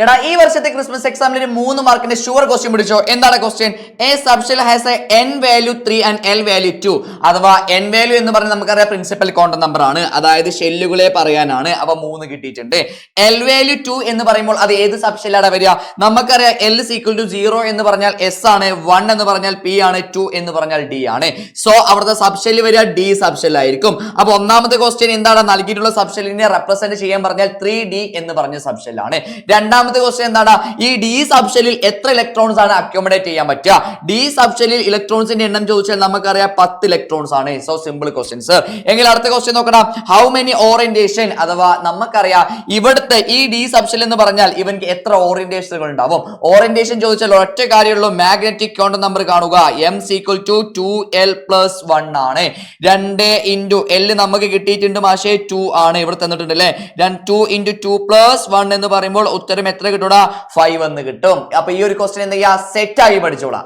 എടാ ഈ വർഷത്തെ ക്രിസ്മസ് എക്സാമിൽ 3 മാർക്കിന്റെ ഷുവർ ക്വസ്റ്റ്യൻ പിടിച്ചോ. എന്താണ് question? A subshell has A n value 3 and l value 2. അഥവാ n വാല്യൂ എന്ന് പറഞ്ഞാൽ നമുക്കറിയാം പ്രിൻസിപ്പൽ കോണ്ടന്റ് നമ്പർ ആണ്, അതായത് ഷെല്ലുകളെ പറയാനാണ്. അപ്പൊ 3 കിട്ടിയിട്ടുണ്ട്. l വാല്യൂ 2 എന്ന് പറയുമ്പോൾ അത് ഏത് സബ്ഷെല്ലാണ് വരിക? നമുക്കറിയാം l is equal to 0 എന്ന് പറഞ്ഞാൽ s ആണ്, 1 എന്ന് പറഞ്ഞാൽ p ആണ്, 2 എന്ന് പറഞ്ഞാൽ d ആണ്. സോ അവിടുത്തെ സബ്ഷെല്ല് വരിക d സബ്ഷെൽ ആയിരിക്കും. അപ്പൊ ഒന്നാമത്തെ ക്വസ്റ്റ്യൻ എന്താണ്? നൽകിയിട്ടുള്ള സബ്ഷെല്ലിനെ റെപ്രസെന്റ് ചെയ്യാൻ പറഞ്ഞാൽ 3d എന്ന് പറഞ്ഞ സബ്ഷെല്ലാണ്. രണ്ടാമത്തെ ക്വസ്റ്റ്യൻ എന്താണ്? ഈ ഡി സബ്ഷെല്ലിൽ എത്ര ഇലക്ട്രോൺസ് ആണ് അക്യുമുലേറ്റ് ചെയ്യാൻ പറ്റുക? ഡി സബ്ഷെല്ലിൽ ഇലക്ട്രോൺസിന്റെ എണ്ണം ചോദിച്ചാൽ നമുക്കറിയാം 10 ഇലക്ട്രോൺസ് ആണ്. So simple question sir. എങ്കിൽ അടുത്ത ക്വസ്റ്റ്യൻ നോക്കണം. ഹൗ മെനി ഓറിയന്റേഷൻ, അഥവാ നമുക്കറിയാം ഇവിടുത്തെ ഈ ഡി സബ്ഷെൽ എന്ന് പറഞ്ഞാൽ ഇവർക്ക് എത്ര ഓറിയന്റേഷനുകൾ ഉണ്ടാവും? ഓറിയന്റേഷൻ ചോദിച്ചാൽ ഒറ്റ കാര്യമുള്ളൂ, മാഗ്നറ്റിക് കോണ്ടന്റ് നമ്പർ കാണുക. m ഈക്വൽ ടു 2l+1 ആണ്. 2 ഇൻറ്റു l നമുക്ക് കിട്ടിയിട്ടുണ്ട്, പക്ഷേ 2 ആണ് ഇവിടെ തന്നിട്ടുണ്ട് അല്ലെ. 2 ഇൻറ്റു 2+1 എന്ന് പറയുമ്പോൾ ഉത്തരം എത്ര കിട്ടൂടാ? 5 എന്ന് കിട്ടും. അപ്പൊ ഈ ഒരു ക്വസ്റ്റ്യൻ എന്ത് ചെയ്യാ? സെറ്റ് ആയി പഠിച്ചോളാം.